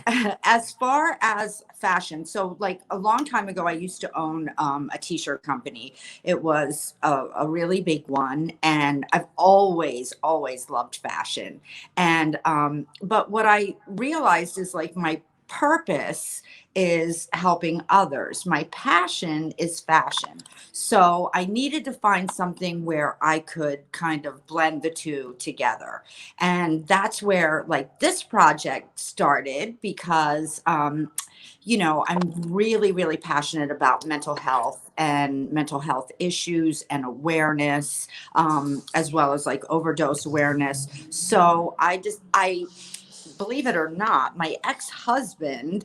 as far as fashion, so like a long time ago, I used to own a t-shirt company. It was a really big one, and I've always loved fashion. And but what I realized is like my purpose is helping others. My passion is fashion. So I needed to find something where I could kind of blend the two together. And that's where like this project started because I'm really passionate about mental health and mental health issues and awareness, as well as like overdose awareness. So I believe it or not, my ex-husband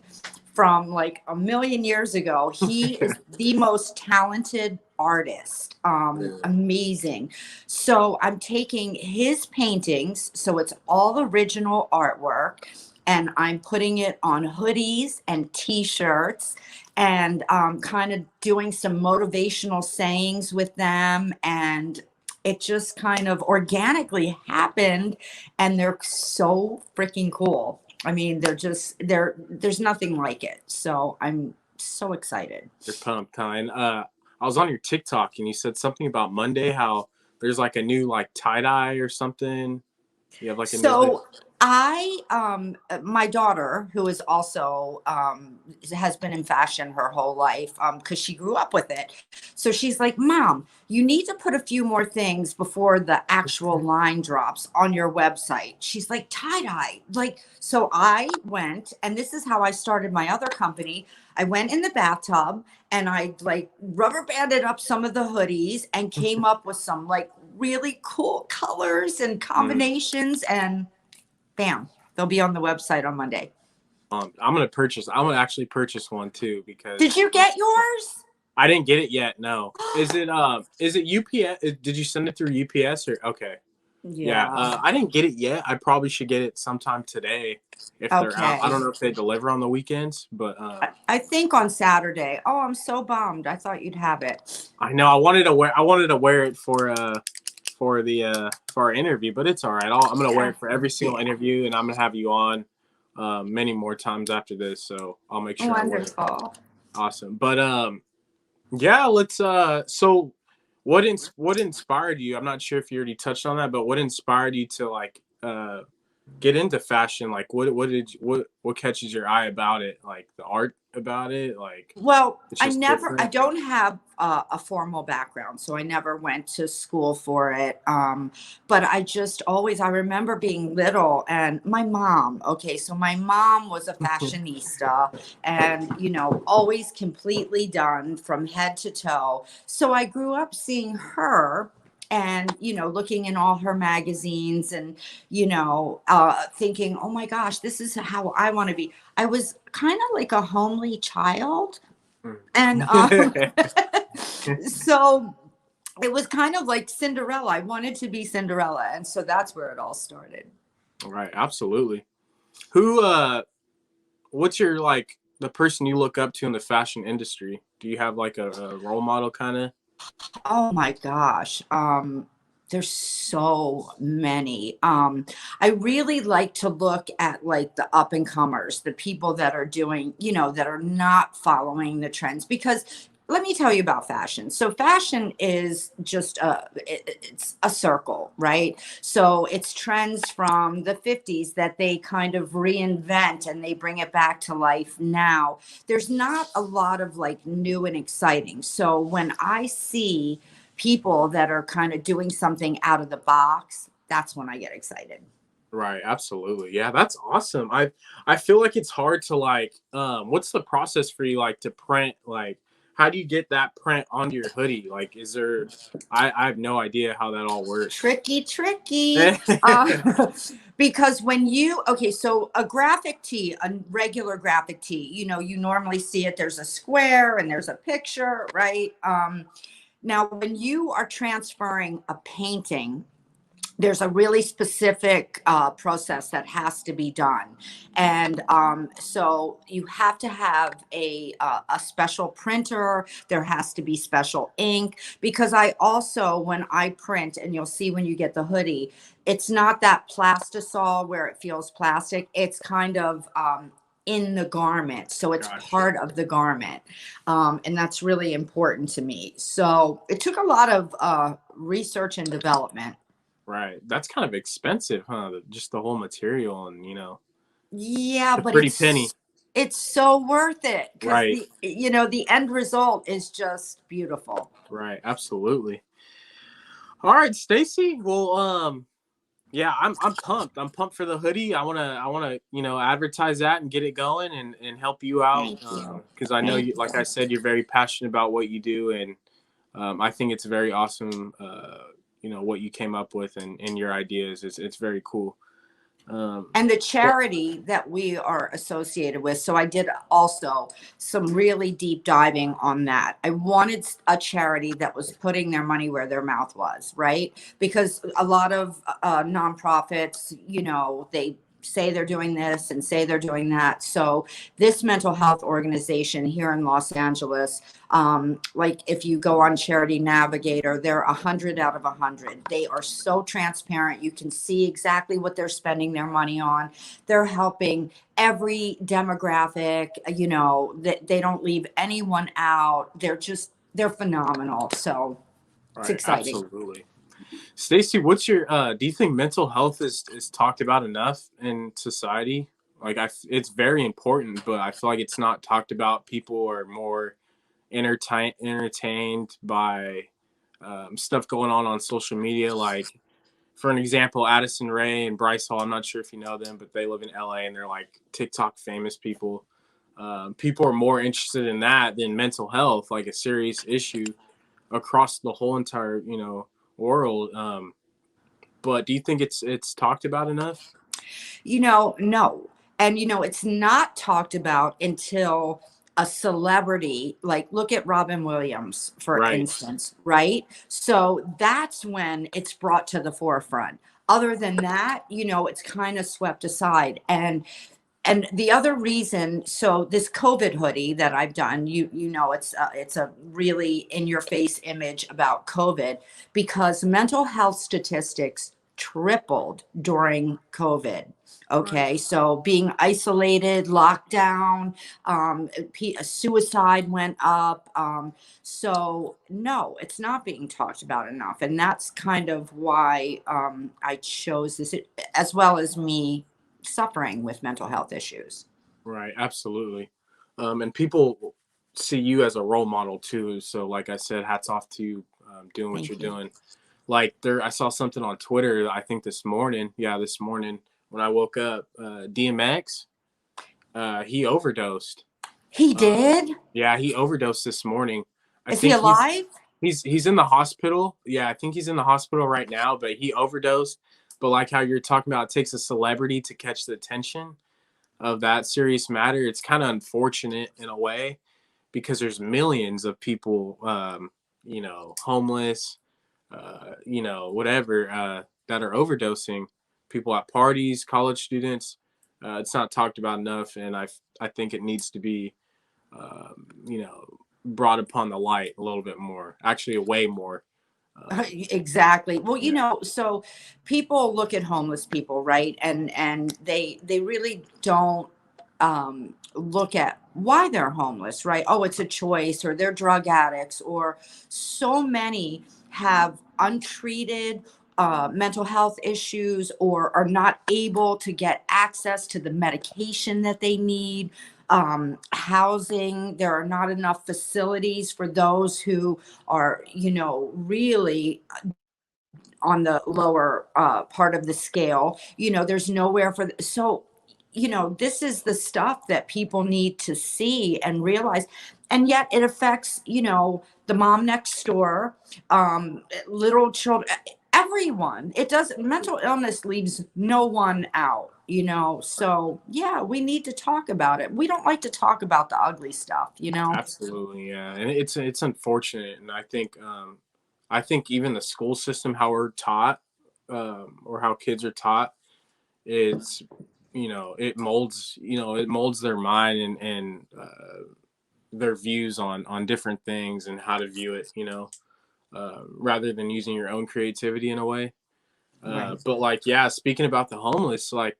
from like a million years ago, he is the most talented artist. Amazing. So I'm taking his paintings, so it's all original artwork, and I'm putting it on hoodies and t-shirts, and kind of doing some motivational sayings with them. And it just kind of organically happened, and they're so freaking cool. I mean, there's nothing like it. So I'm so excited. You're pumped, huh? And I was on your TikTok and you said something about Monday, how there's like a new like tie dye or something. You have like a new hoodie. So my daughter, who is also has been in fashion her whole life, because she grew up with it. So she's like, Mom, you need to put a few more things before the actual line drops on your website. She's like, tie dye, like. So I went, and this is how I started my other company. I went in the bathtub and I like rubber banded up some of the hoodies and came up with some like really cool colors and Mm. combinations, and bam, they'll be on the website on Monday. I'm gonna purchase. I'm gonna actually purchase one too Did because you get yours? I didn't get it yet. No, is it UPS? Did you send it through UPS or okay? Yeah, Yeah. I didn't get it yet. I probably should get it sometime today if they're out. I Okay. don't know if they deliver on the weekends, but I think on Saturday. Oh, I'm so bummed. I thought you'd have it. I know I wanted to wear it for the for our interview, but it's all right. I'm gonna wear Yeah. it for every single interview, and I'm gonna have you on many more times after this, so I'll make sure I wear it. Wonderful. Awesome, but yeah, let's so what inspired you? I'm not sure if you already touched on that, but what inspired you to like get into fashion? Like what catches your eye about it? Like the art about it? Like Well, it's just I different. don't have a formal background, so I never went to school for it. But I remember being little, and my mom, okay, so my mom was a fashionista, and, always completely done from head to toe. So I grew up seeing her and, looking in all her magazines, and, thinking, oh my gosh, this is how I want to be. I was kind of like a homely child. And so it was kind of like Cinderella. I wanted to be Cinderella. And so that's where it all started. Right, absolutely. Who what's your like the person you look up to in the fashion industry? Do you have like a role model kind of? Oh my gosh. There's so many. I really like to look at like the up and comers, the people that are doing, that are not following the trends. Because let me tell you about fashion. So fashion is just it's a circle, right? So it's trends from the 50s that they kind of reinvent and they bring it back to life now. There's not a lot of like new and exciting. So when I see people that are kind of doing something out of the box, that's when I get excited. Right, absolutely. Yeah, that's awesome. I feel like it's hard to like what's the process for you like to print like how do you get that print onto your hoodie? Like is there I have no idea how that all works. Tricky. Because okay, so a graphic tee, a regular graphic tee, you normally see it, there's a square and there's a picture, right? Now, when you are transferring a painting there's a really specific process that has to be done, and so you have to have a special printer. There has to be special ink, because I also, when I print, and you'll see when you get the hoodie, it's not that plastisol where it feels plastic. It's kind of in the garment, so it's Gotcha. part of the garment, and that's really important to me. So it took a lot of research and development. Right. That's kind of expensive, huh? Just the whole material and, Yeah, a but pretty penny. it's so worth it, because Right. the end result is just beautiful. Right. Absolutely. All right, Stacy. Well, yeah, I'm pumped. I'm pumped for the hoodie. I wanna advertise that and get it going and help you out, Thank you. because I know Thank you, like I you. said, you're very passionate about what you do, and I think it's very awesome. What you came up with and your ideas. It's very cool. And the But charity that we are associated with. So I did also some really deep diving on that. I wanted a charity that was putting their money where their mouth was, right? Because a lot of nonprofits, they say they're doing this and say they're doing that. So this mental health organization here in Los Angeles, like if you go on Charity Navigator, they're 100 out of 100. They are so transparent. You can see exactly what they're spending their money on. They're helping every demographic, that they don't leave anyone out. They're phenomenal. So it's right, exciting. absolutely. Stacy, what's your do you think mental health is talked about enough in society? Like it's very important, but I feel like it's not talked about. People are more entertained by stuff going on social media. Like, for an example, Addison Rae and Bryce Hall. I'm not sure if you know them, but they live in LA and they're like TikTok famous people. People are more interested in that than mental health, like a serious issue across the whole entire world. But do you think it's talked about enough? No. And, it's not talked about until a celebrity, like look at Robin Williams, for Right, instance, right? So that's when it's brought to the forefront. Other than that, it's kind of swept aside. And the other reason, so this COVID hoodie that I've done, it's a really in your face image about COVID, because mental health statistics tripled during COVID. right, Okay, so being isolated, lockdown, suicide went up. So no, it's not being talked about enough, and that's kind of why I chose this, as well as me suffering with mental health issues. right. Absolutely. And people see you as a role model too. So, like I said, hats off to you, doing what you're Thank you. doing. Like I saw something on Twitter. I think this morning. Yeah, this morning when I woke up, DMX, he overdosed. He Um, did? yeah, he overdosed this morning. I Is he think he's alive? he's in the hospital. Yeah, I think he's in the hospital right now. But he overdosed. But like how you're talking about, it takes a celebrity to catch the attention of that serious matter. It's kind of unfortunate in a way because there's millions of people, homeless, whatever, that are overdosing. People at parties, college students. It's not talked about enough, and I think it needs to be, brought upon the light a little bit more. Actually, way more. Exactly. Well, Yeah. so people look at homeless people, right? And they really don't look at why they're homeless, right? Oh, it's a choice, or they're drug addicts, or so many have untreated mental health issues, or are not able to get access to the medication that they need. Housing, there are not enough facilities for those who are, really on the lower part of the scale. There's nowhere for, so, this is the stuff that people need to see and realize. And yet it affects, the mom next door, little children, everyone. It does. Mental illness leaves no one out. So yeah, we need to talk about it. We don't like to talk about the ugly stuff. Absolutely, yeah, and it's unfortunate, and I think even the school system, how we're taught, or how kids are taught, it's, it molds their mind and their views on different things and how to view it, rather than using your own creativity in a way. Right. But like, yeah, speaking about the homeless, like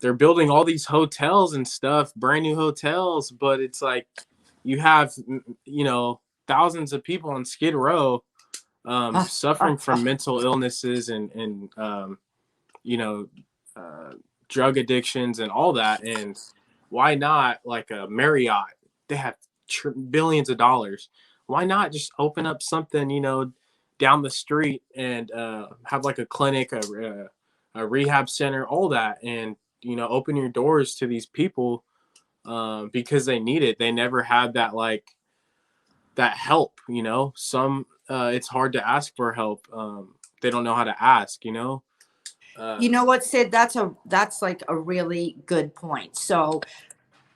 they're building all these hotels and stuff, brand new hotels, but it's like you have, thousands of people on Skid Row, suffering from mental illnesses and you know, uh, drug addictions and all that. And why not, like a Marriott? They have billions of dollars. Why not just open up something, down the street and have like a clinic, a rehab center, all that, and open your doors to these people because they need it. They never had that that help. Some it's hard to ask for help. They don't know how to ask. You know what, Sid? That's like a really good point. So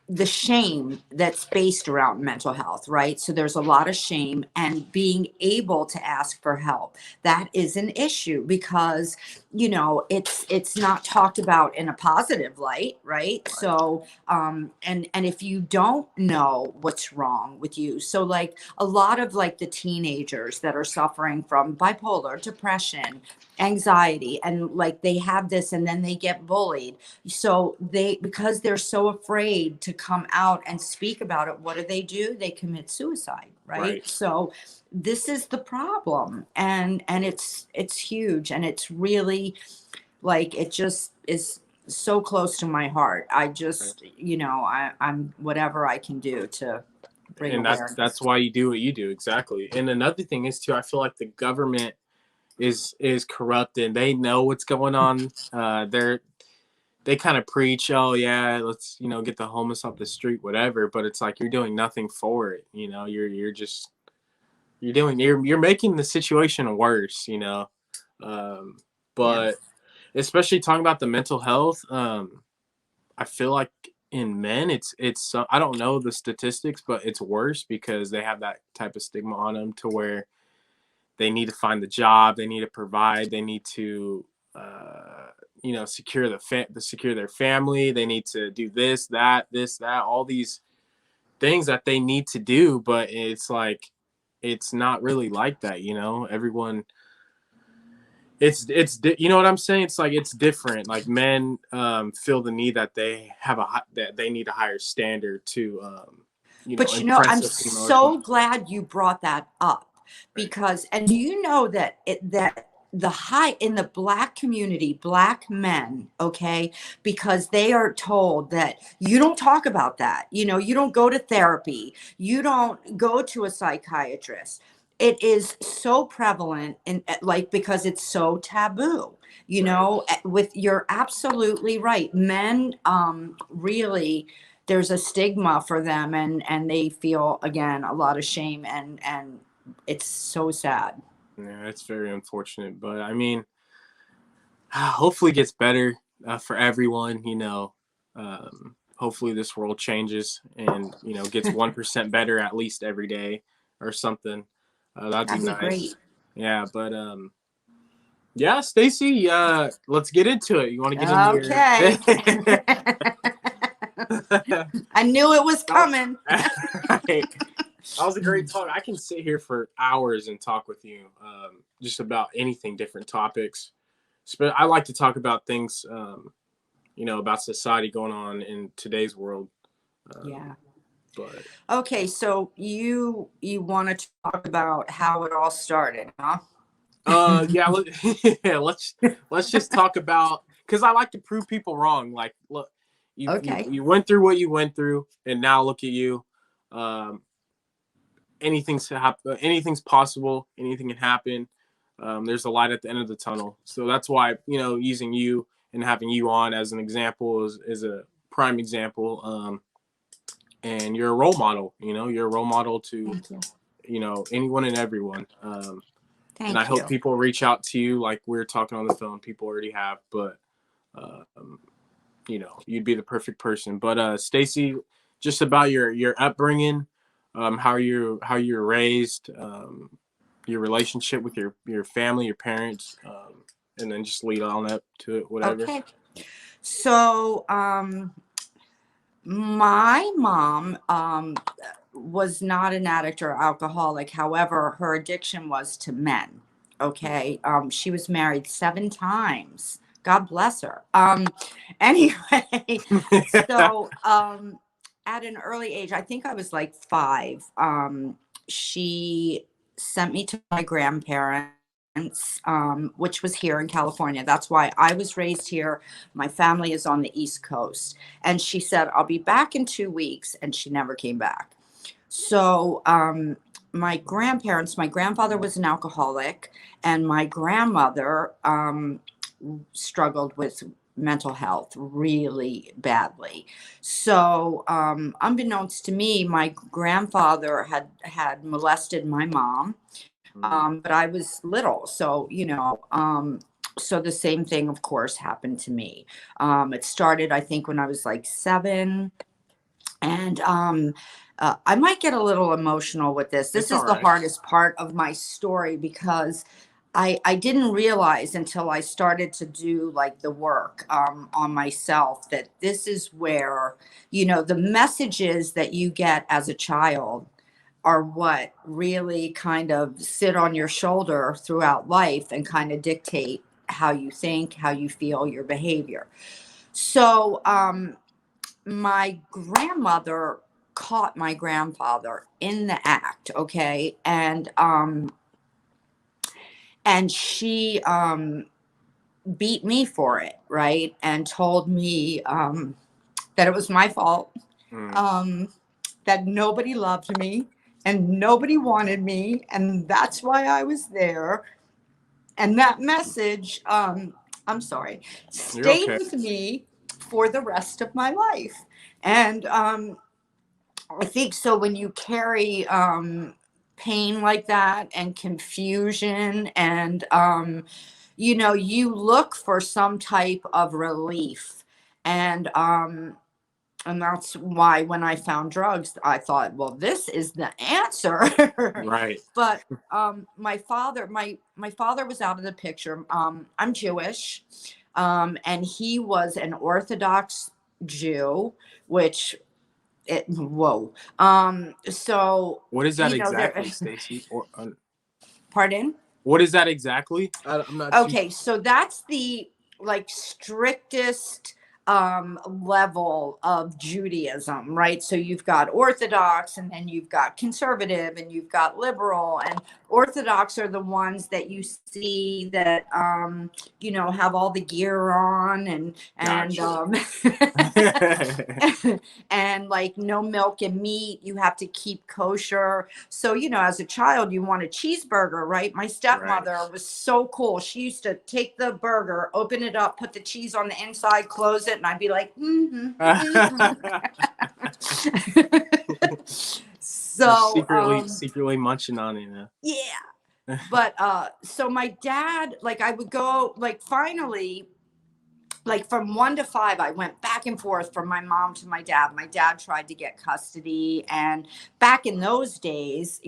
the shame that's based around mental health, right? So there's a lot of shame, and being able to ask for help, that is an issue because, it's not talked about in a positive light, right? So, and if you don't know what's wrong with you, so like a lot of like the teenagers that are suffering from bipolar, depression, anxiety, and like they have this and then they get bullied, so because they're so afraid to come out and speak about it, what do? They commit suicide, right? Right. So this is the problem, and it's huge, and it's really like, it just is so close to my heart. I Right. just, I'm whatever I can do to bring And that's awareness. why you do what you do, exactly. And another thing is too, I feel like the government is corrupt and they know what's going on. They kind of preach, oh yeah, let's get the homeless off the street, whatever. But it's like you're doing nothing for it. You're just you're making the situation worse. Um, Yeah. but especially talking about the mental health, I feel like in men, it's I don't know the statistics, but it's worse because they have that type of stigma on them to where they need to find the job, they need to provide, they need to secure secure their family, they need to do this that, all these things that they need to do. But it's like it's not really like that. Everyone, you know what I'm saying, it's like it's different. Like men feel the need that they have that they need a higher standard to But impress I'm a female or something. so glad you brought that up, Right. because, and do you know that the high in the black community, black men, okay, because they are told that you don't talk about that. You don't go to therapy. You don't go to a psychiatrist. It is so prevalent in, like, because it's so taboo. Right. With, you're absolutely right. Men, really, there's a stigma for them, and they feel, again, a lot of shame, and it's so sad. Yeah, it's very unfortunate, but I mean, hopefully it gets better for everyone. Hopefully this world changes and gets 1% better at least every day or something. That'd be That'd be great. nice. Yeah, but yeah, Stacy, let's get into it. You want to get into your? Okay. I knew it was coming. Right. That was a great talk. I can sit here for hours and talk with you, just about anything, different topics. But I like to talk about things, about society going on in today's world. Yeah. But Okay, so you want to talk about how it all started, huh? yeah, yeah, let's just talk about, because I like to prove people wrong. Like, look, Okay. you went through what you went through, and now look at you. Um, anything's possible. Anything can happen. There's a light at the end of the tunnel. So that's why using you and having you on as an example is a prime example. And you're a role model. You're a role model to Thank you. anyone and everyone. And I Thank hope you. people reach out to you like we're talking on the phone. People already have, but um, you'd be the perfect person. But Stacy, just about your upbringing, how you were raised, your relationship with your family, your parents, and then just lead on up to it, whatever. Okay. So, my mom was not an addict or alcoholic. However, her addiction was to men. Okay. She was married 7 times. God bless her. Anyway, so at an early age, I think I was like 5, she sent me to my grandparents, which was here in California. That's why I was raised here. My family is on the East Coast. And she said, I'll be back in 2 weeks. And she never came back. So my grandparents, my grandfather was an alcoholic, and my grandmother struggled with mental health really badly. So unbeknownst to me, my grandfather had molested my mom. But I was little, so so the same thing, of course, happened to me. It started, I think, when I was like 7, and I might get a little emotional with this. This It's is all the right. hardest part of my story because I didn't realize until I started to do like the work on myself that this is where, the messages that you get as a child are what really kind of sit on your shoulder throughout life and kind of dictate how you think, how you feel, your behavior. So, my grandmother caught my grandfather in the act, okay? And she beat me for it, right? And told me that it was my fault. Mm. That nobody loved me and nobody wanted me, and that's why I was there. And that message, I'm sorry, You're stayed okay. with me for the rest of my life. And I think so when you carry pain like that and confusion and you look for some type of relief. And that's why when I found drugs, I thought, well, this is the answer. Right. But my father was out of the picture. I'm Jewish, and he was an Orthodox Jew, which whoa. So What is that there. exactly, Stacy? Or Pardon? what is that exactly? I'm not too. Okay, so that's the like strictest level of Judaism, right? So you've got Orthodox, and then you've got conservative, and you've got liberal. And Orthodox are the ones that you see that have all the gear on, and Gotcha. and like no milk and meat. You have to keep kosher. So, as a child, you want a cheeseburger, right? My Right. stepmother was so cool. She used to take the burger, open it up, put the cheese on the inside, close it, and I'd be like, Just So, secretly munching on it. yeah. But so my dad, like I would go, like finally, like from 1 to 5, I went back and forth from my mom to my dad. My dad tried to get custody, and back in those days,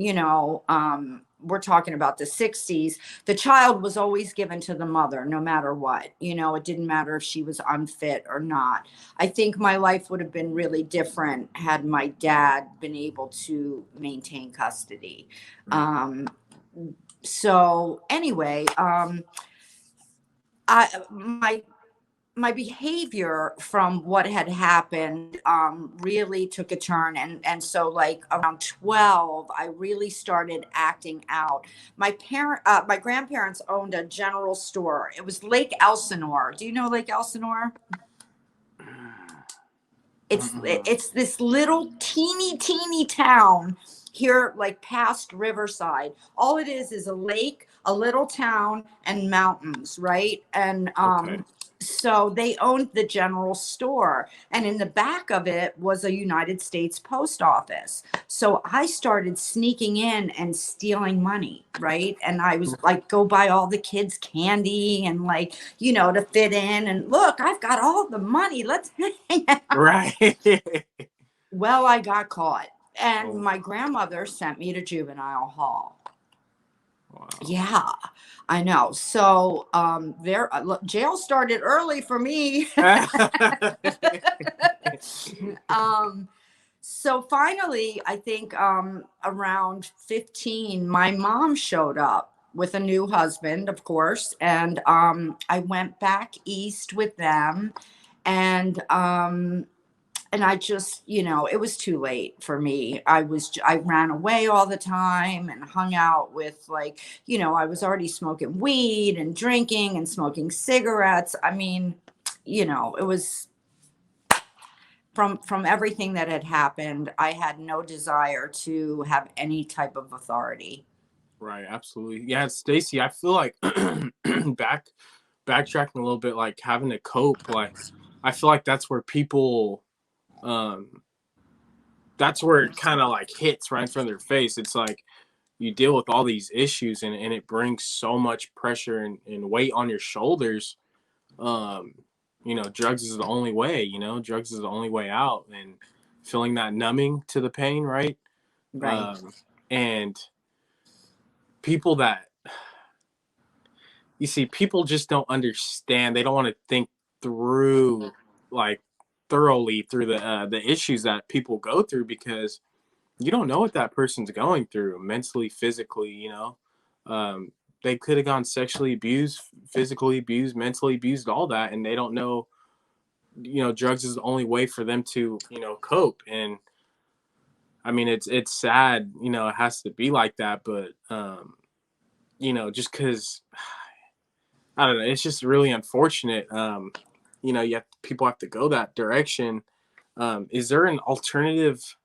we're talking about the 60s, the child was always given to the mother no matter what. It didn't matter if she was unfit or not. I think my life would have been really different had my dad been able to maintain custody. So anyway, my behavior from what had happened really took a turn, and so like around 12 I really started acting out. My grandparents owned a general store. It was Lake Elsinore. Do you know Lake Elsinore? It's this little teeny town here, like past Riverside. All it is a lake, a little town, and mountains, right? And Okay. so they owned the general store, and in the back of it was a United States post office. So I started sneaking in and stealing money, right? And I was like, go buy all the kids candy and like, to fit in. And look, I've got all the money. Let's hang out. Right. Well, I got caught, and Oh, my grandmother sent me to juvenile hall. Wow. Yeah, I know. So there, look, jail started early for me. um, so finally, I think around 15, my mom showed up with a new husband, of course, and I went back east with them, and I just, it was too late for me. I ran away all the time and hung out with, like, I was already smoking weed and drinking and smoking cigarettes. I mean, it was from everything that had happened. I had no desire to have any type of authority. Right, absolutely. Yeah, Stacy, I feel like backtracking a little bit, like having to cope, like I feel like that's where people um that's where it kind of like hits right in front of their face. It's like you deal with all these issues, and it brings so much pressure and weight on your shoulders. Um, drugs is the only way, drugs is the only way out, and feeling that numbing to the pain, right? Right. And people that you see, people just don't understand. They don't want to think through, like, thoroughly through the issues that people go through, because you don't know what that person's going through mentally, physically. They could have gone sexually abused, physically abused, mentally abused, all that, and they don't know. Drugs is the only way for them to cope. And I mean, it's sad. It has to be like that, but just because I don't know. It's just really unfortunate. People have to go that direction. Is there an alternative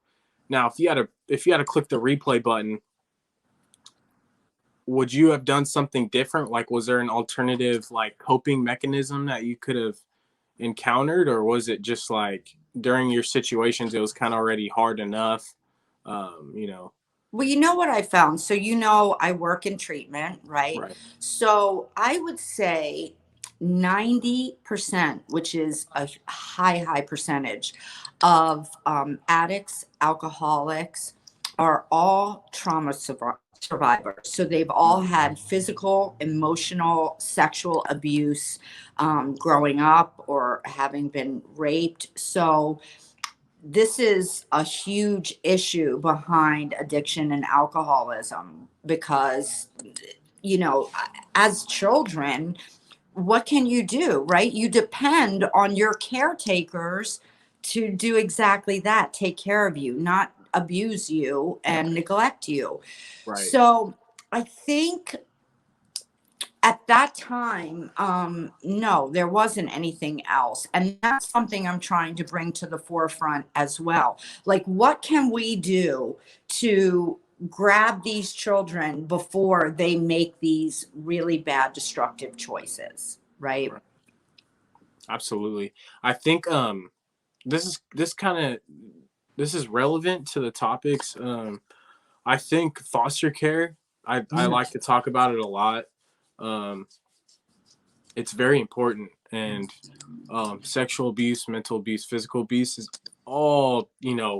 now? If you had to click the replay button, would you have done something different? Like, was there an alternative like coping mechanism that you could have encountered, or was it just like during your situations it was kind of already hard enough? Um, you know, Well, what I found? So, I work in treatment, right? right, So, I would say 90%, which is a high percentage of addicts, alcoholics, are all trauma survivors. So, they've all had physical, emotional, sexual abuse growing up or having been raped. So, this is a huge issue behind addiction and alcoholism because, you know, as children, what can you do, right? You depend on your caretakers to do exactly that, take care of you, not abuse you and neglect you. right, So I think at that time, no, there wasn't anything else. And that's something I'm trying to bring to the forefront as well. Like, what can we do to grab these children before they make these really bad, destructive choices? Right. right. Absolutely. I think this is relevant to the topics. I think foster care. I Mhm. like to talk about it a lot. Um, it's very important, and sexual abuse, mental abuse, physical abuse is all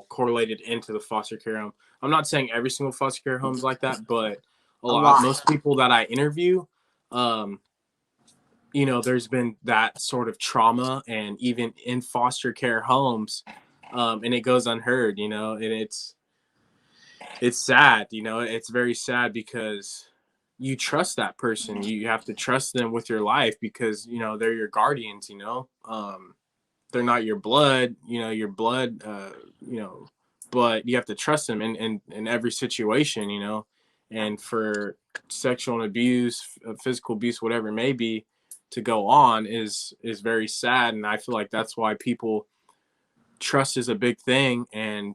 correlated into the foster care home. I'm not saying every single foster care home is like that, but a A lot. lot. Most people that I interview, um, there's been that sort of trauma, and even in foster care homes, and it goes unheard, and it's sad, it's very sad because you trust that person. You have to trust them with your life because, they're your guardians, they're not your blood, but you have to trust them in every situation, and for sexual abuse, physical abuse, whatever it may be, to go on is very sad. And I feel like that's why people trust is a big thing, and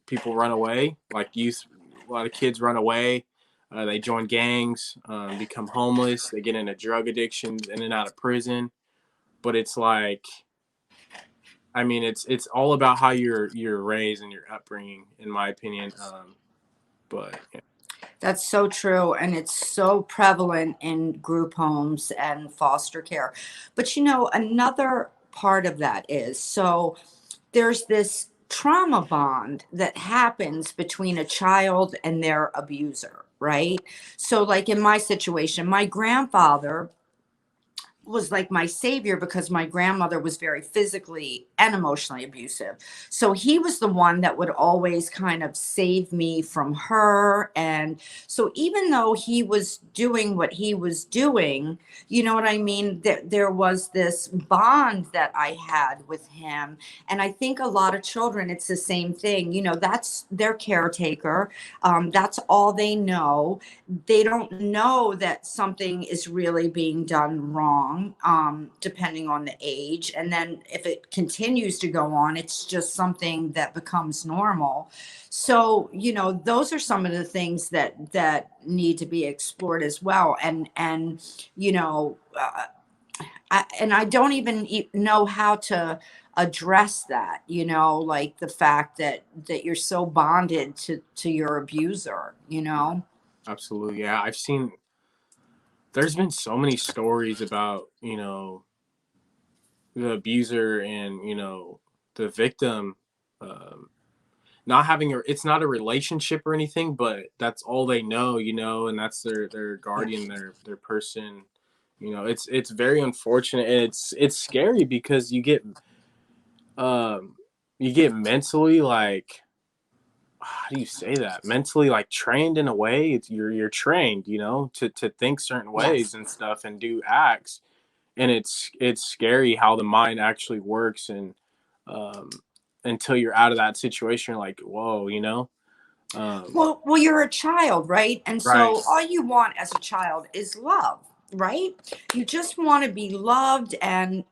people run away, like youth. A lot of kids run away. They join gangs, become homeless. They get into drug addictions, in and out of prison. But it's like, I mean, it's all about how you're raised and your upbringing, in my opinion. But yeah. That's so true. And it's so prevalent in group homes and foster care. But another part of that is, so there's this trauma bond that happens between a child and their abuser, right? So, like in my situation, my grandfather was like my savior because my grandmother was very physically and emotionally abusive. So he was the one that would always kind of save me from her. And so even though he was doing what he was doing, you know what I mean? There was this bond that I had with him. And I think a lot of children, it's the same thing. You know, that's their caretaker. That's all they know. They don't know that something is really being done wrong, depending on the age. And then if it continues to go on, it's just something that becomes normal. So, you know, those are some of the things that need to be explored as well. And you know, I don't even know how to address that, you know, like the fact that you're so bonded to your abuser, you know. Absolutely. Yeah. There's been so many stories about, you know, the abuser and, you know, the victim, um, not having it's not a relationship or anything, but that's all they know, you know, and that's their guardian, their person. You know, it's very unfortunate, and it's scary because um you get mentally like, how do you say that, mentally like trained in a way. You're trained, you know, to think certain ways Yes. and stuff and do acts, and it's scary how the mind actually works. And um until you're out of that situation, you're like, whoa, you know. Well, you're a child, right? And Right. so all you want as a child is love, right? You just want to be loved, and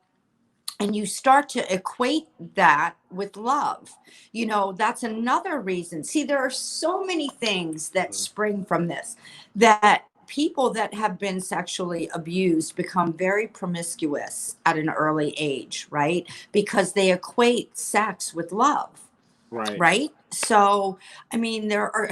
you start to equate that with love. You know, that's another reason. See, there are so many things that Mhm. spring from this, that people that have been sexually abused become very promiscuous at an early age, right? Because they equate sex with love, Right. right? So, I mean, there are,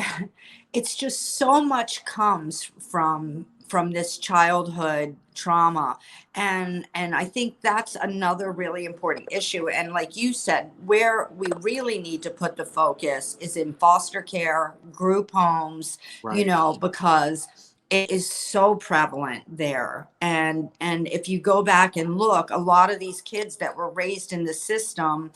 it's just so much comes from this childhood trauma. And I think that's another really important issue. And like you said, where we really need to put the focus is in foster care, group homes, you Right. know, because it is so prevalent there. And if you go back and look, a lot of these kids that were raised in the system,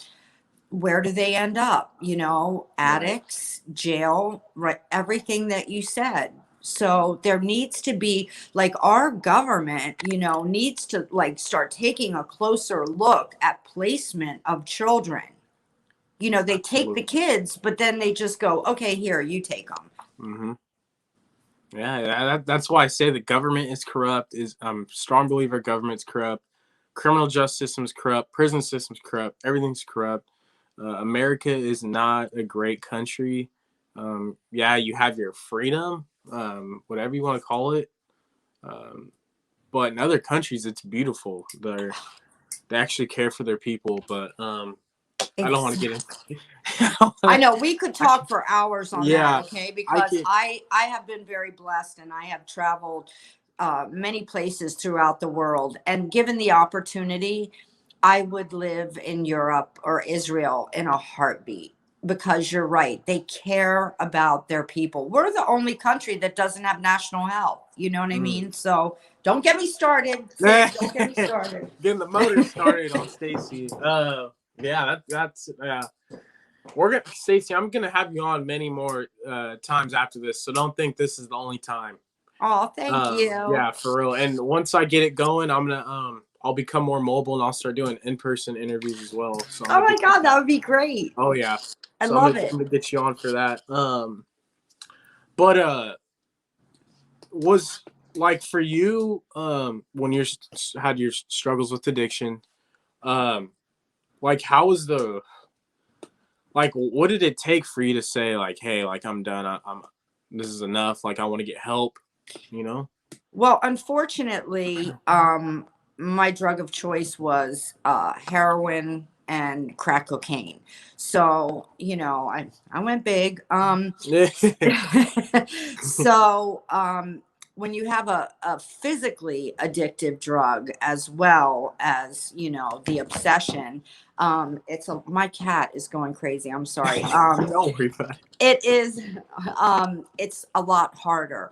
where do they end up? You know, Right. addicts, jail, right? Everything that you said. So there needs to be, like, our government, you know, needs to like start taking a closer look at placement of children. You know, they take the Absolutely. kids, but then they just go, okay, here, you take them. Hmm. Yeah, that's why I say the government is corrupt. Is I'm a strong believer government's corrupt, criminal justice system's corrupt, prison system's corrupt, everything's corrupt. America is not a great country. Yeah, you have your freedom, whatever you want to call it. Um, but in other countries, it's beautiful. They actually care for their people. But I don't want to get Exactly. into. I know we could I can, talk for hours on that, yeah, okay? I Because can. I have been very blessed, and I have traveled many places throughout the world. And given the opportunity, I would live in Europe or Israel in a heartbeat, because you're right. They care about their people. We're the only country that doesn't have national health. You know what I Mm. mean? So don't get me started, sis. Don't get me started. Getting the motor started on Stacy. Yeah, that's yeah. We're gonna Stacy. I'm gonna have you on many more times after this, so don't think this is the only time. Oh, thank you. Yeah, for real. And once I get it going, I'm gonna I'll become more mobile and I'll start doing in-person interviews as well. So I'm Oh gonna my get you. God, that would be great. Oh yeah. I So love it. I'm gonna get you on for that. But was like for you when you had your struggles with addiction, um like how was the like what did it take for you to say like, hey, like I'm done, I'm this is enough, like I want to get help, you know? Well, unfortunately, my drug of choice was heroin and crack cocaine. So, you know, I went big. So when you have a physically addictive drug as well as, you know, the obsession, my cat is going crazy. I'm sorry. Don't worry about it. It is, it's a lot harder.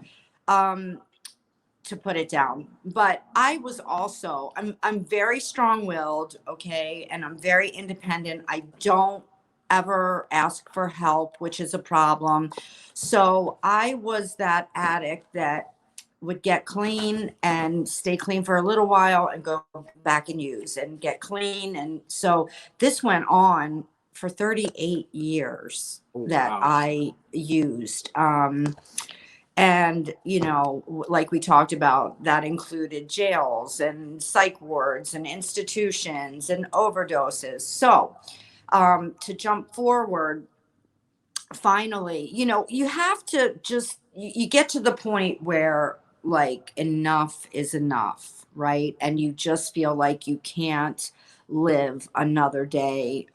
To put it down. But I was also, I'm very strong-willed, okay, and I'm very independent. I don't ever ask for help, which is a problem. So I was that addict that would get clean and stay clean for a little while and go back and use and get clean. And so this went on for 38 years Oh, that wow. I used. And, you know, like we talked about, that included jails and psych wards and institutions and overdoses. So, to jump forward, finally, you know, you have to just, you get to the point where like enough is enough, right? And you just feel like you can't live another day.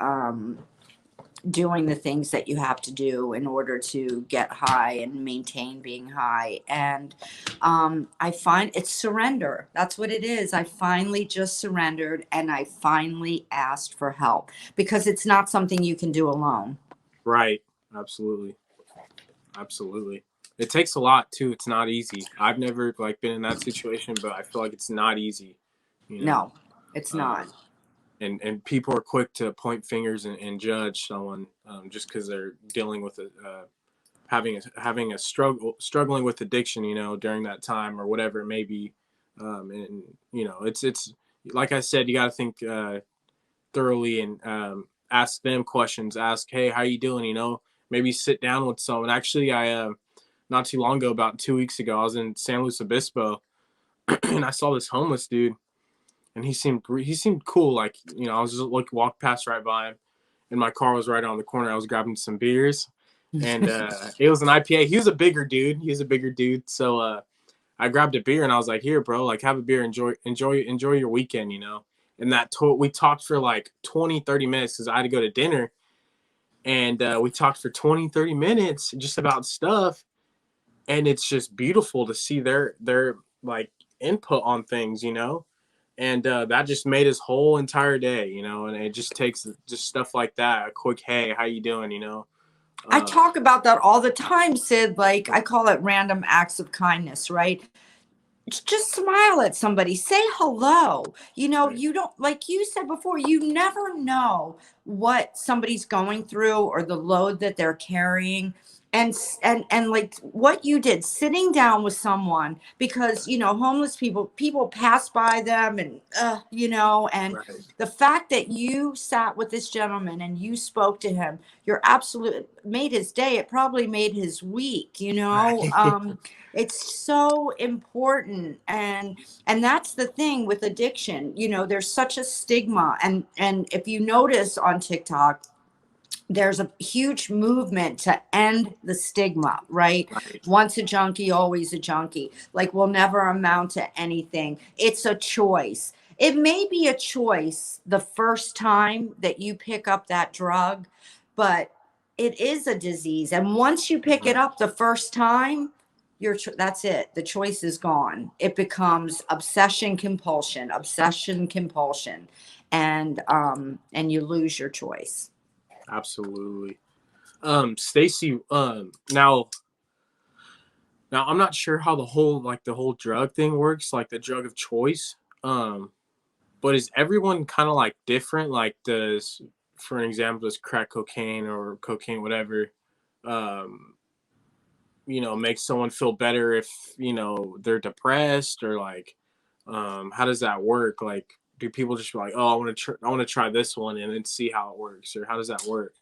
Doing the things that you have to do in order to get high and maintain being high. And I find it's surrender. That's what it is. I finally just surrendered and I finally asked for help because it's not something you can do alone. Right. Absolutely. Absolutely. It takes a lot too. It's not easy. I've never like been in that situation, but I feel like it's not easy. You know. No, it's not. And people are quick to point fingers and judge someone just because they're dealing with having a struggling with addiction, you know, during that time or whatever it may be. And you know, it's like I said, you got to think thoroughly and ask them questions. Ask, hey, how you doing? You know, maybe sit down with someone. Actually, I not too long ago, about 2 weeks ago, I was in San Luis Obispo and I saw this homeless dude. And he seemed cool. Like, you know, I was just walk past right by him, and my car was right on the corner. I was grabbing some beers, and it was an IPA. He was a bigger dude. So I grabbed a beer, and I was like, "Here, bro, like have a beer. Enjoy your weekend, you know." And we talked for like 20, 30 minutes because I had to go to dinner, and we talked for 20, 30 minutes just about stuff, and it's just beautiful to see their like input on things, you know. And that just made his whole entire day, you know. And it just takes just stuff like that, a quick hey, how you doing, you know. I talk about that all the time, Sid. Like I call it random acts of kindness, right? Just smile at somebody, say hello. You know, Right. you don't, like you said before, you never know what somebody's going through or the load that they're carrying. And like what you did, sitting down with someone, because you know homeless people pass by them, and you know, and Right. the fact that you sat with this gentleman and you spoke to him, you're absolute made his day. It probably made his week, you know. Right. It's so important. And that's the thing with addiction, you know, there's such a stigma. And if you notice on TikTok, there's a huge movement to end the stigma, right? Right. Once a junkie, always a junkie. Like we'll never amount to anything. It's a choice. It may be a choice the first time that you pick up that drug, but it is a disease. And once you pick it up the first time, that's it. The choice is gone. It becomes obsession compulsion, and you lose your choice. Absolutely. Stacy, now I'm not sure how the whole drug thing works, like the drug of choice. But is everyone kind of like different? Like does, for an example, does crack cocaine or cocaine, whatever, um, you know, make someone feel better if, you know, they're depressed, or like, how does that work? Like, do people just be like, oh, I want to try this one and then see how it works, or how does that work?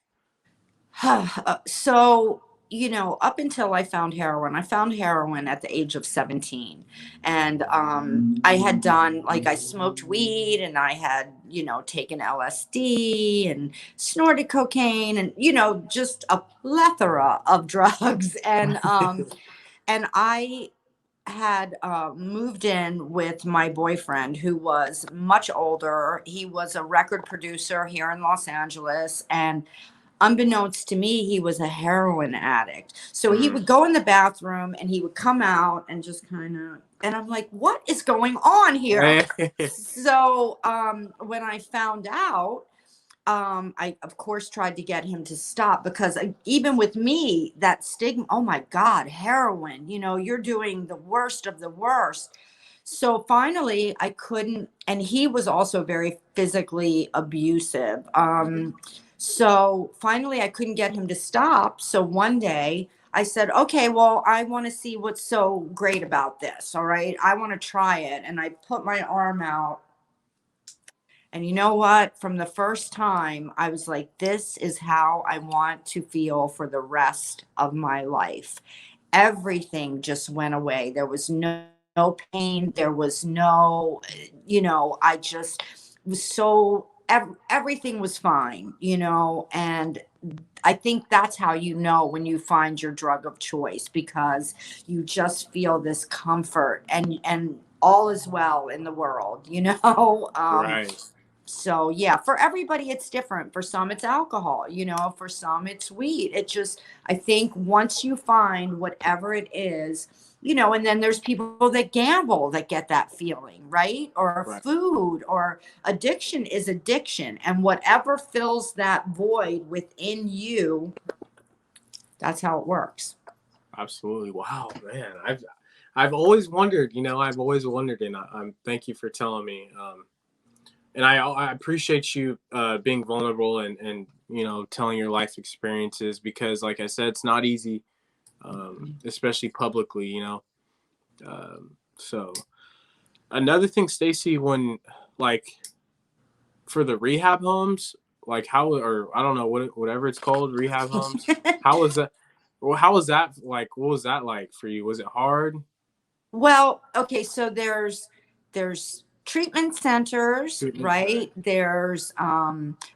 So, you know, up until I found heroin at the age of 17. And I had done, like, I smoked weed and I had, you know, taken LSD and snorted cocaine and, you know, just a plethora of drugs. And I had moved in with my boyfriend who was much older. He was a record producer here in Los Angeles. And unbeknownst to me, he was a heroin addict. So he would go in the bathroom and he would come out and just kind of, and I'm like, what is going on here? So when I found out, I of course tried to get him to stop, because even with me, that stigma, oh my God, heroin, you're doing the worst of the worst. So finally I couldn't, and he was also very physically abusive. So finally I couldn't get him to stop. So one day I said, okay, well, I want to see what's so great about this. All right. I want to try it. And I put my arm out. And you know what? From the first time, I was like, this is how I want to feel for the rest of my life. Everything just went away. There was no pain. There was no, I just was so, everything was fine, and I think that's how when you find your drug of choice, because you just feel this comfort, and all is well in the world, Right. So yeah, for everybody it's different. For some it's alcohol, for some it's weed. It just, I think once you find whatever it is, and then there's people that gamble that get that feeling, right? Or Right. food, or addiction is addiction. And whatever fills that void within you, that's how it works. Absolutely. Wow, man. I've always wondered, I've always wondered, and thank you for telling me. And I appreciate you being vulnerable and telling your life experiences, because like I said, it's not easy, especially publicly, so another thing, Stacy, when like for the rehab homes, like how, or I don't know whatever it's called, rehab homes, how was that? Well, how was that like? What was that like for you? Was it hard? Well, okay, so there's treatment centers, Treatment. right? There's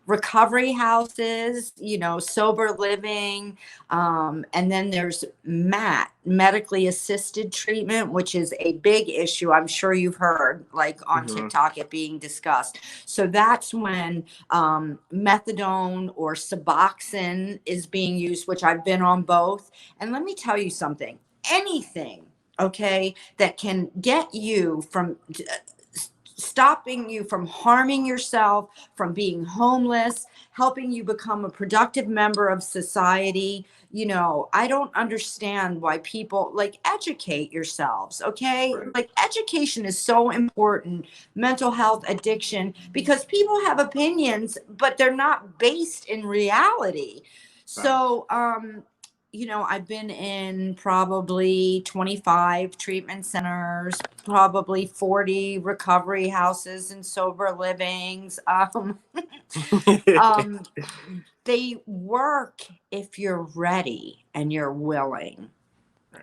recovery houses, sober living, and then there's medically assisted treatment, which is a big issue. I'm sure you've heard, like on TikTok, it being discussed. So that's when methadone or Suboxone is being used, which I've been on both. And let me tell you something, anything, okay, that can get you from stopping you from harming yourself, from being homeless, helping you become a productive member of society. I don't understand why people, like, educate yourselves, okay? Right. Like, education is so important, mental health, addiction, because people have opinions, but they're not based in reality. So, I've been in probably 25 treatment centers, probably 40 recovery houses and sober livings. Um, they work if you're ready and you're willing.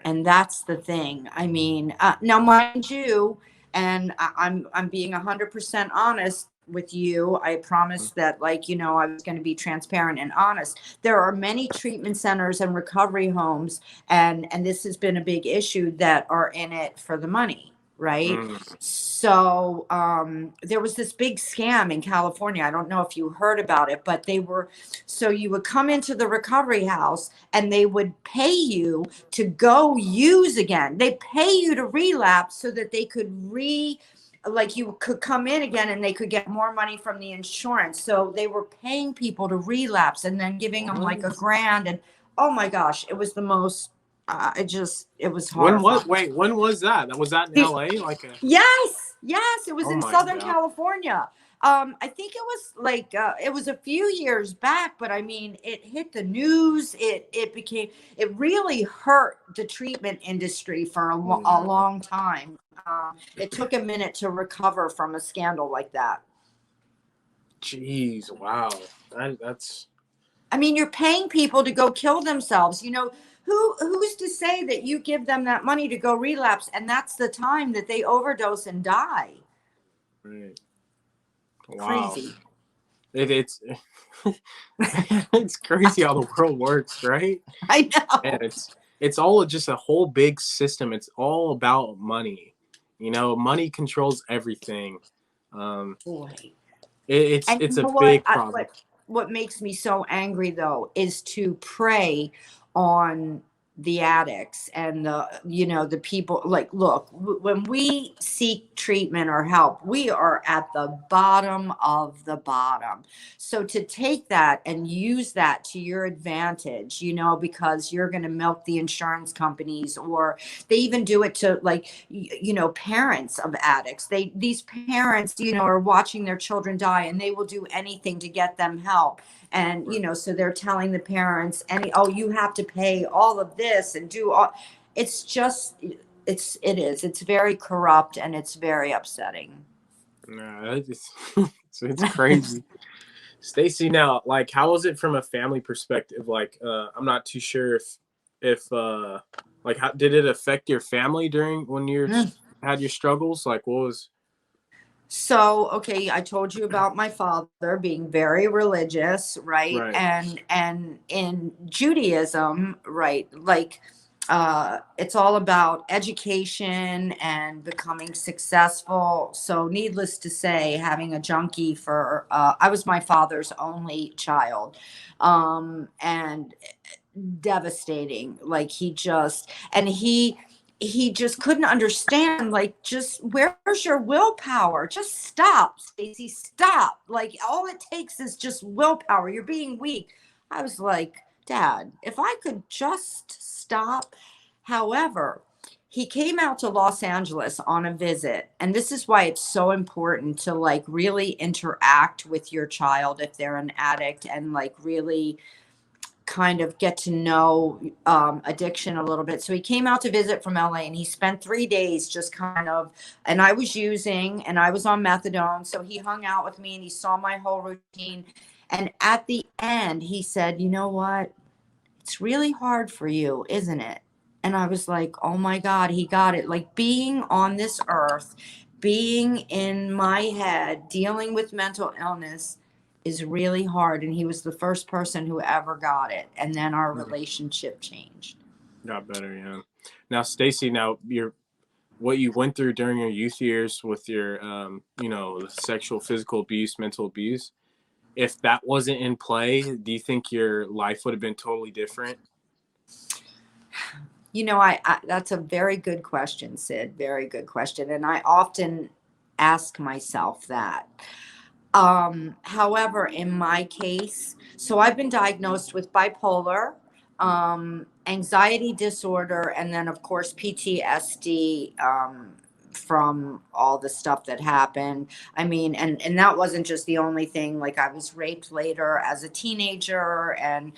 And that's the thing. I mean, now, mind you, and I'm being 100% honest with you. I promised that, I was going to be transparent and honest. There are many treatment centers and recovery homes, and this has been a big issue, that are in it for the money, right? So there was this big scam in California. I don't know if you heard about it, but so you would come into the recovery house and they would pay you to go use again. They pay you to relapse so that they could you could come in again and they could get more money from the insurance. So they were paying people to relapse and then giving them like $1,000. And oh my gosh, it was the most, it was horrifying. When was that? Was that in LA? Yes, it was Oh in my Southern God. California. I think it was it was a few years back, but I mean, it hit the news. It really hurt the treatment industry for a long time. It took a minute to recover from a scandal like that. Jeez, wow. That's I mean, you're paying people to go kill themselves. Who's to say that you give them that money to go relapse, and that's the time that they overdose and die? right. Wow. Crazy. It's it's crazy how the world works, right? I know. And it's all just a whole big system. It's all about money. Money controls everything. Boy. It's And you a know what? big problem. what makes me so angry though is to prey on the addicts and the people. Like, look, when we seek treatment or help, we are at the bottom of the bottom. So to take that and use that to your advantage, because you're going to milk the insurance companies, or they even do it to, like, parents of addicts. These parents, are watching their children die, and they will do anything to get them help. And so they're telling the parents, oh, you have to pay all of this and do all. It's just, it's very corrupt, and it's very upsetting. Nah, it's crazy. Stacy, now, like, how was it from a family perspective? Like, I'm not too sure if like, how did it affect your family during when you had your struggles? Like, what was? So, okay, I told you about my father being very religious, right? Right. And in Judaism, right, like, it's all about education and becoming successful. So, needless to say, having a junkie I was my father's only child, and devastating. Like, he just couldn't understand, like, just where's your willpower? Just stop, Stacy, stop. Like, all it takes is just willpower. You're being weak. I was like, Dad, if I could just stop. However, he came out to Los Angeles on a visit, and this is why it's so important to, like, really interact with your child if they're an addict, and, like, really kind of get to know addiction a little bit. So he came out to visit from LA, and he spent 3 days just kind of, and I was on methadone. So he hung out with me, and he saw my whole routine. And at the end, he said, you know what? It's really hard for you, isn't it? And I was like, oh my God, he got it. Like, being on this earth, being in my head, dealing with mental illness is really hard. And he was the first person who ever got it. And then our relationship changed. Got better, yeah. Now, Stacy, now what you went through during your youth years with your sexual, physical abuse, mental abuse. If that wasn't in play, do you think your life would have been totally different? I that's a very good question, Sid. Very good question. And I often ask myself that. However, in my case, so I've been diagnosed with bipolar, anxiety disorder, and then, of course, PTSD, from all the stuff that happened. I mean, and that wasn't just the only thing. Like, I was raped later as a teenager, and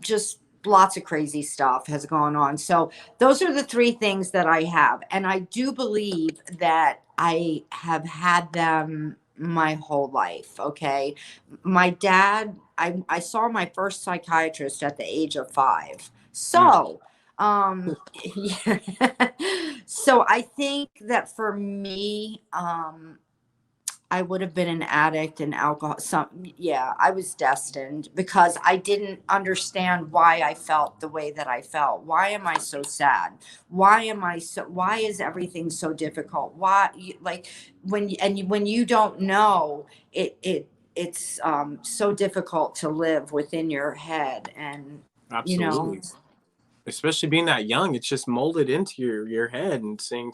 just lots of crazy stuff has gone on. So those are the three things that I have. And I do believe that I have had them my whole life. Okay. My dad, I saw my first psychiatrist at the age of 5. So, yeah. So I think that for me, I would have been an addict and alcohol. Yeah, I was destined, because I didn't understand why I felt the way that I felt. Why am I so sad? Why is everything so difficult? Like, when you don't know it's so difficult to live within your head. And, you know, Absolutely. Especially being that young, it's just molded into your head, and seeing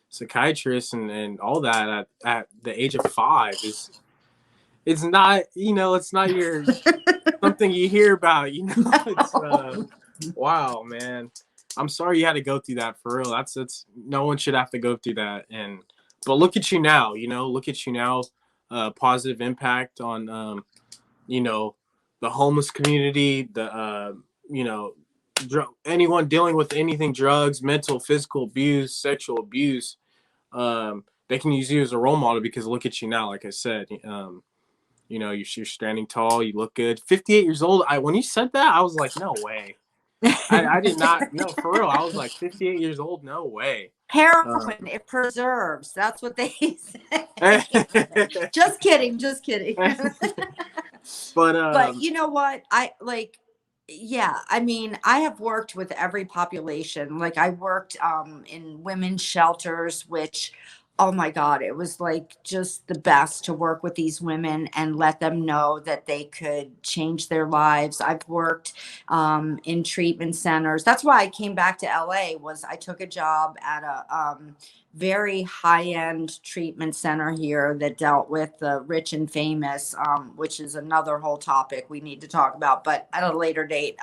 psychiatrists and all that at the age of 5 is it's not it's not your something you hear about. It's wow, man. I'm sorry you had to go through that, for real. That's no one should have to go through that. And but look at you now. Look at you now. Positive impact on you know the homeless community, the anyone dealing with anything, drugs, mental, physical abuse, sexual abuse. They can use you as a role model, because look at you now. Like I said, you're standing tall, you look good. 58 years old. When you said that, I was like, no way. I did not know, for real. I was like, 58 years old, no way. Heroin, it preserves. That's what they say. Just kidding, just kidding. But you know what? Yeah, I mean, I have worked with every population. Like, I worked in women's shelters, which Oh my God, it was like just the best to work with these women and let them know that they could change their lives. I've worked in treatment centers. That's why I came back to LA. Was I took a job at a very high-end treatment center here that dealt with the rich and famous, which is another whole topic we need to talk about, but at a later date.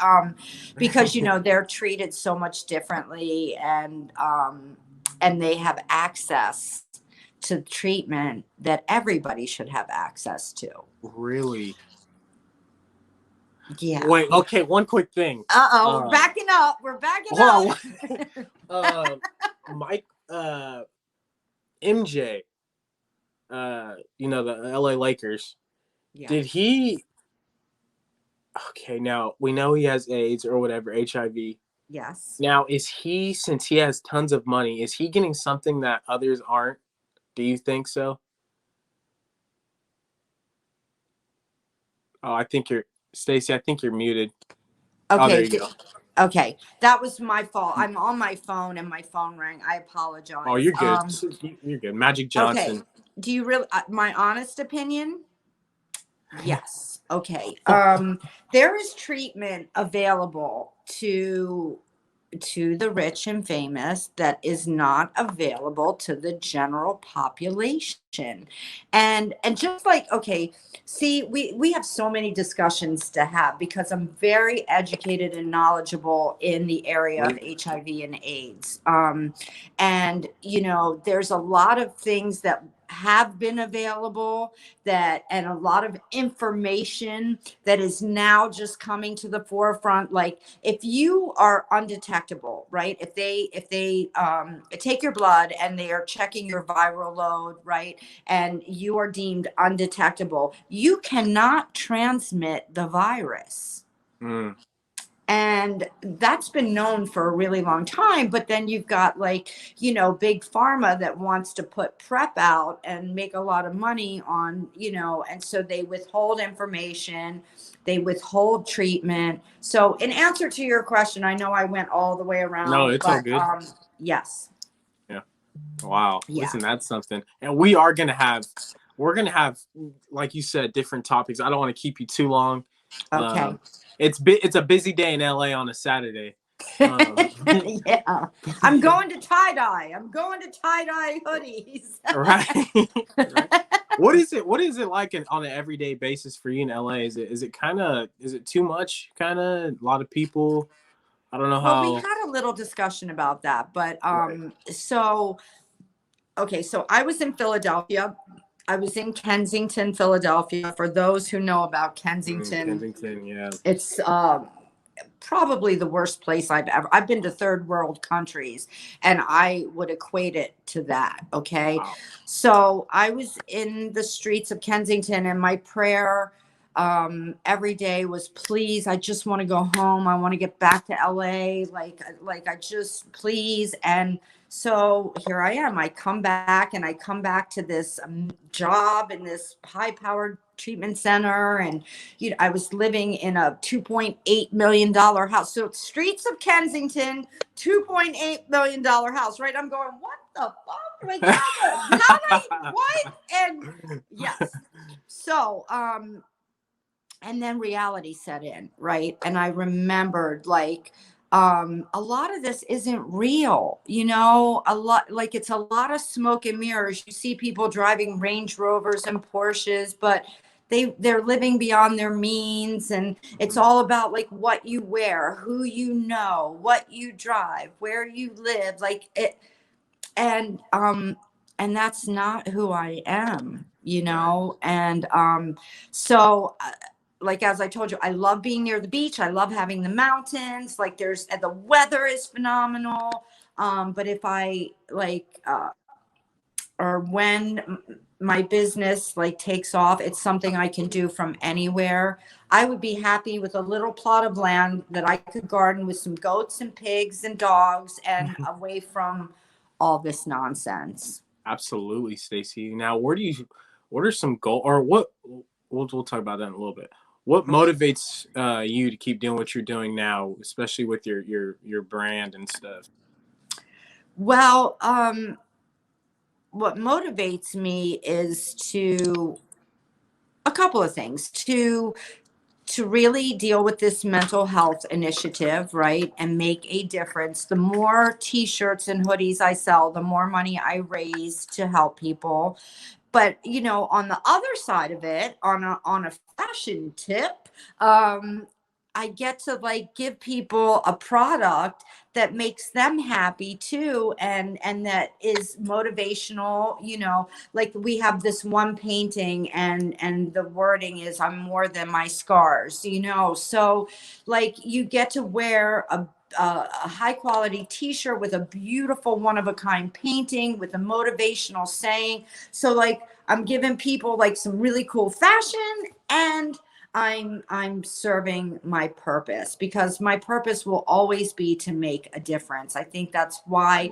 Because they're treated so much differently, and they have access to treatment that everybody should have access to. Really? Yeah. Wait, okay, one quick thing. We're backing up. We're backing Hold up. on. Mike, MJ, the LA Lakers. Yeah. Did he? Okay, now we know he has AIDS or whatever, HIV. Yes. Now, since he has tons of money, is he getting something that others aren't? Do you think so? Oh, Stacy, I think you're muted. Oh, there Okay. you go. Okay. That was my fault. I'm on my phone and my phone rang. I apologize. Oh, you're good. You're good. Magic Johnson. Okay. Do you really, my honest opinion? Yes. Okay. There is treatment available to the rich and famous that is not available to the general population. And just like, okay, see, we have so many discussions to have because I'm very educated and knowledgeable in the area of HIV and AIDS. And there's a lot of things that have been available, and a lot of information that is now just coming to the forefront. Like, if you are undetectable, right? If they take your blood and they are checking your viral load, right, and you are deemed undetectable, you cannot transmit the virus. Mm. And that's been known for a really long time. But then you've got, like, big pharma that wants to put PrEP out and make a lot of money on, and so they withhold information, they withhold treatment. So in answer to your question, I know I went all the way around. No, it's all but good. Yes. Yeah. Wow. Yeah. Listen, that's something. And we're going to have, like you said, different topics. I don't want to keep you too long. Okay. It's a busy day in LA on a Saturday. Yeah. I'm going to tie-dye. I'm going to tie-dye hoodies. Right. Right. What is it like on an everyday basis for you in LA? Is it too much? Kind of a lot of people. I don't know Well, we how. had a little discussion about that, but Right. so I was in Philadelphia. I was in Kensington, Philadelphia. For those who know about Kensington, Kensington, yeah. it's probably the worst place I've been to third world countries, and I would equate it to that. Okay. Wow. So I was in the streets of Kensington, and my prayer every day was, please, I just want to go home. I want to get back to LA. Like I just, please. And so here I am. I come back to this job in this high powered treatment center, and I was living in a $2.8 million house. So streets of Kensington, $2.8 million house, right? I'm going, what the fuck? Like, what? And yes. So, and then reality set in, right? And I remembered, like, a lot of this isn't real, a lot, like, it's a lot of smoke and mirrors. You see people driving Range Rovers and Porsches, but they're living beyond their means, and it's all about, like, what you wear, who what you drive, where you live, like it. And that's not who I am, and so like, as I told you, I love being near the beach. I love having the mountains. Like, and the weather is phenomenal. But if I or when my business, like, takes off, it's something I can do from anywhere. I would be happy with a little plot of land that I could garden with some goats and pigs and dogs, and away from all this nonsense. Absolutely, Stacy. Now, what are some goal, or what? We'll talk about that in a little bit. What motivates you to keep doing what you're doing now, especially with your brand and stuff? Well, what motivates me is to a couple of things to really deal with this mental health initiative, right? And make a difference. The more t-shirts and hoodies I sell, the more money I raise to help people. But on the other side of it, on a fashion tip, I get to like give people a product that makes them happy too, and that is motivational. Like we have this one painting, and the wording is "I'm more than my scars." So like you get to wear a high quality t-shirt with a beautiful one of a kind painting with a motivational saying. So like I'm giving people like some really cool fashion, and I'm serving my purpose, because my purpose will always be to make a difference. I think that's why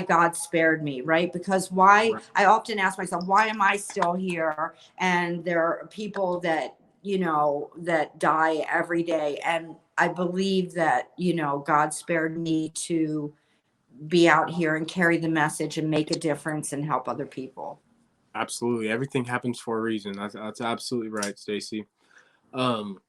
God spared me, right? Because why Right. I often ask myself, why am I still here? And there are people that that die every day. And I believe that, God spared me to be out here and carry the message and make a difference and help other people. Absolutely. Everything happens for a reason. That's absolutely right, Stacy. Um,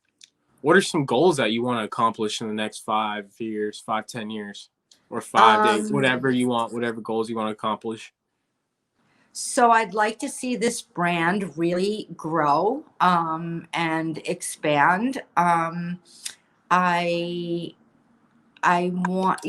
what are some goals that you want to accomplish in the next 5 years, 5, 10 years, or 5 days, Um, whatever you want, whatever goals you want to accomplish? so I'd like to see this brand really grow and expand. I I want,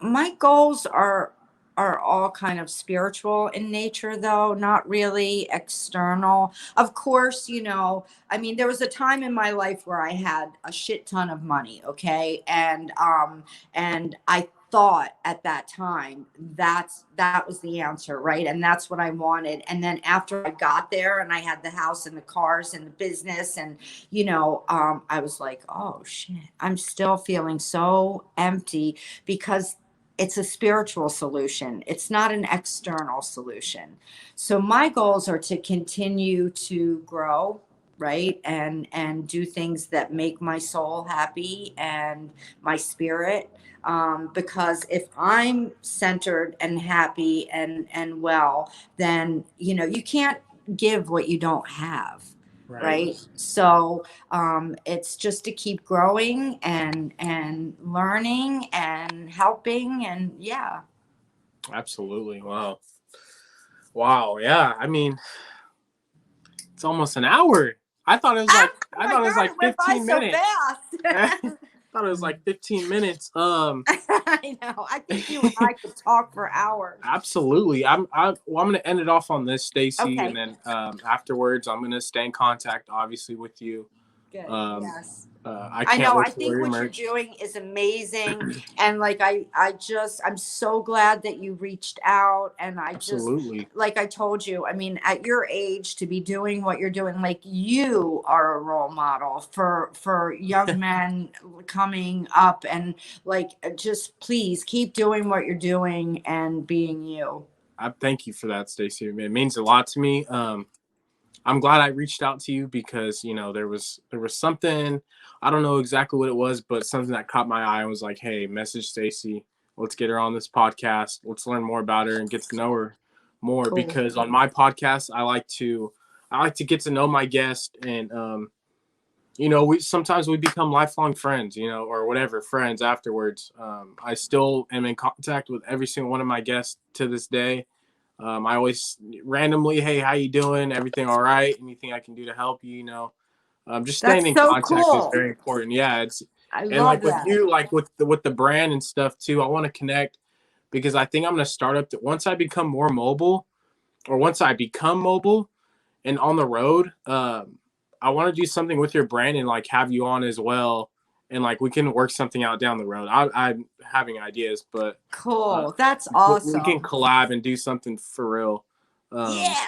my goals are all kind of spiritual in nature, though, not really external. Of course, I mean, there was a time in my life where I had a shit ton of money, okay? And I thought at that time that was the answer, right? And that's what I wanted. And then after I got there and I had the house and the cars and the business, and I was like, oh shit, I'm still feeling so empty, because it's a spiritual solution. It's not an external solution. So my goals are to continue to grow, right? And do things that make my soul happy and my spirit. Because if I'm centered and happy and well, then you can't give what you don't have, Right. right? So it's just to keep growing and learning and helping, and yeah. Absolutely. Wow. Wow. Yeah. I mean, it's almost an hour. I thought it was like Oh I my thought it was God, like it went by 15 so minutes. I fast. thought it was like 15 minutes. I know. I think you and I could talk for hours. Absolutely. Well, I'm gonna end it off on this, Stacy, and Okay, then afterwards, I'm gonna stay in contact, obviously, with you. good. Um, Yes. I I can't know. I wait to wear think your what you're merch. doing is amazing. And like, I'm so glad that you reached out. And I just, Absolutely. like I told you, I mean, at your age to be doing what you're doing, like you are a role model for young men coming up, and like, just please keep doing what you're doing and being you. I thank you for that, Stacy. It means a lot to me. I'm glad I reached out to you because there was something, I don't know exactly what it was, but something that caught my eye and was like, hey, message Stacy. Let's get her on this podcast. Let's learn more about her and get to know her more, Cool. because on my podcast I like to get to know my guest, and we sometimes we become lifelong friends, or whatever, friends afterwards. I still am in contact with every single one of my guests to this day. I always randomly, hey, how you doing? Everything all right? Anything I can do to help you? Just staying That's in so contact is cool. very important. Yeah, it's I and love like with that. you, like with the brand and stuff too. I want to connect because I think I'm gonna start up once I become more mobile, or once I become mobile and on the road. I want to do something with your brand and like have you on as well, and like we can work something out down the road. I'm having ideas, but uh, Cool. That's we can awesome. collab and do something for real. Um, Yeah.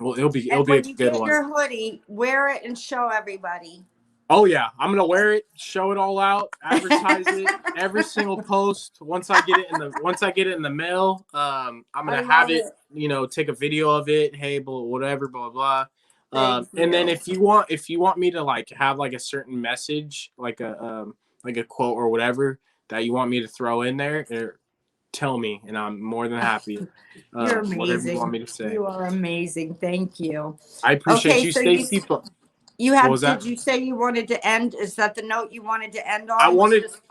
well, it'll And be a when you good get one. your hoodie, wear it and show everybody. Oh yeah, I'm gonna wear it, show it all out, advertise it, every single post. Once I get it in the mail, I'm I gonna have love it. it. Take a video of it. Hey, whatever, blah blah. Thank And then you. if you want me to like have like a certain message, like a quote or whatever that you want me to throw in there, tell me, and I'm more than happy. You're Whatever you want amazing. me to say. You are amazing. Thank you. I appreciate Okay, you, so Stacy. What was did that? you say you wanted to end? Is that the note you wanted to end I on? Was wanted just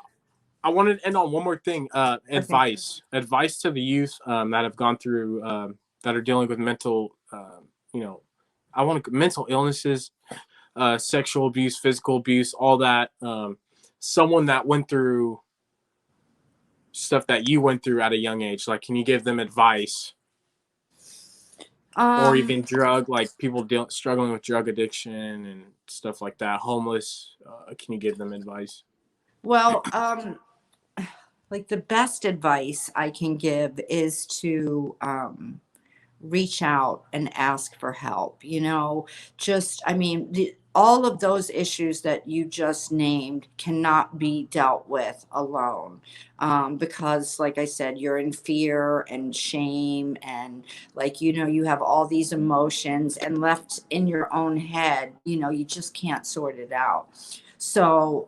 I wanted to end on one more thing. okay. Advice to the youth that have gone through that are dealing with mental, I want mental illnesses, sexual abuse, physical abuse, all that. Someone that went through stuff that you went through at a young age. Like, can you give them advice, or Um, even like people struggling with drug addiction and stuff like that, homeless? Can you give them advice? well, like the best advice I can give is to reach out and ask for help. Just, I mean, all of those issues that you just named cannot be dealt with alone. Because, like I said, you're in fear and shame, and like, you have all these emotions, and left in your own head, you just can't sort it out. So,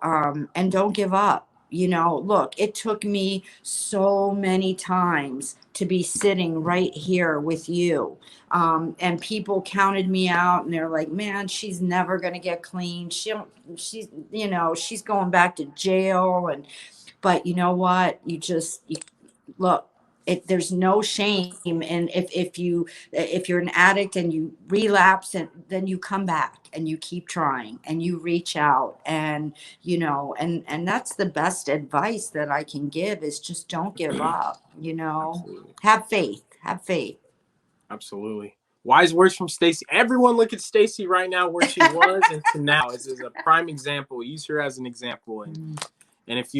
and don't give up. Look, it took me so many times to be sitting right here with you. And people counted me out, and they're like, man, she's never going to get clean. She's going back to jail. But you know what? Look, there's no shame. And if you're an addict and you relapse, and then you come back and you keep trying and you reach out, and that's the best advice that I can give, is just don't give up. Absolutely. Have faith. Absolutely. Wise words from Stacy. Everyone look at Stacy right now, where she was and to now. This is a prime example. Use her as an example. And if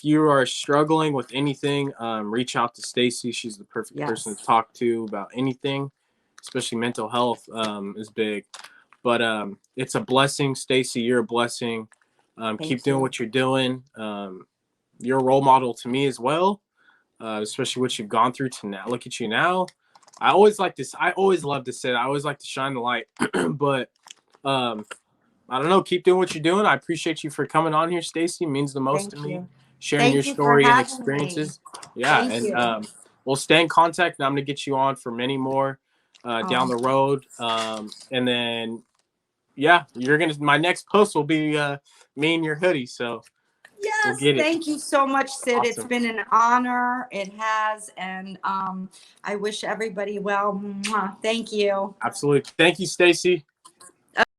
you are struggling with anything, reach out to Stacy. She's the perfect person to Yes. talk to about anything, especially mental health is big. But it's a blessing, Stacy. You're a blessing. Keep Thank doing you. what you're doing. You're a role model to me as well, especially what you've gone through to now. Look at you now. I always love to say it. I always like to shine the light. But I don't know. Keep doing what you're doing. I appreciate you for coming on here, Stacy. It means the most to Thank me. you. Sharing your Thank you for story and having me. experiences. Yeah, Thank and you. we'll stay in contact. And I'm gonna get you on for many more down Oh, the road. And then yeah, my next post will be me and your hoodie. So we'll yes. get it. Thank you so much, Sid. It's Awesome. been an honor. It has. And I wish everybody well. Mwah. Thank you. Absolutely. Thank you, Stacy.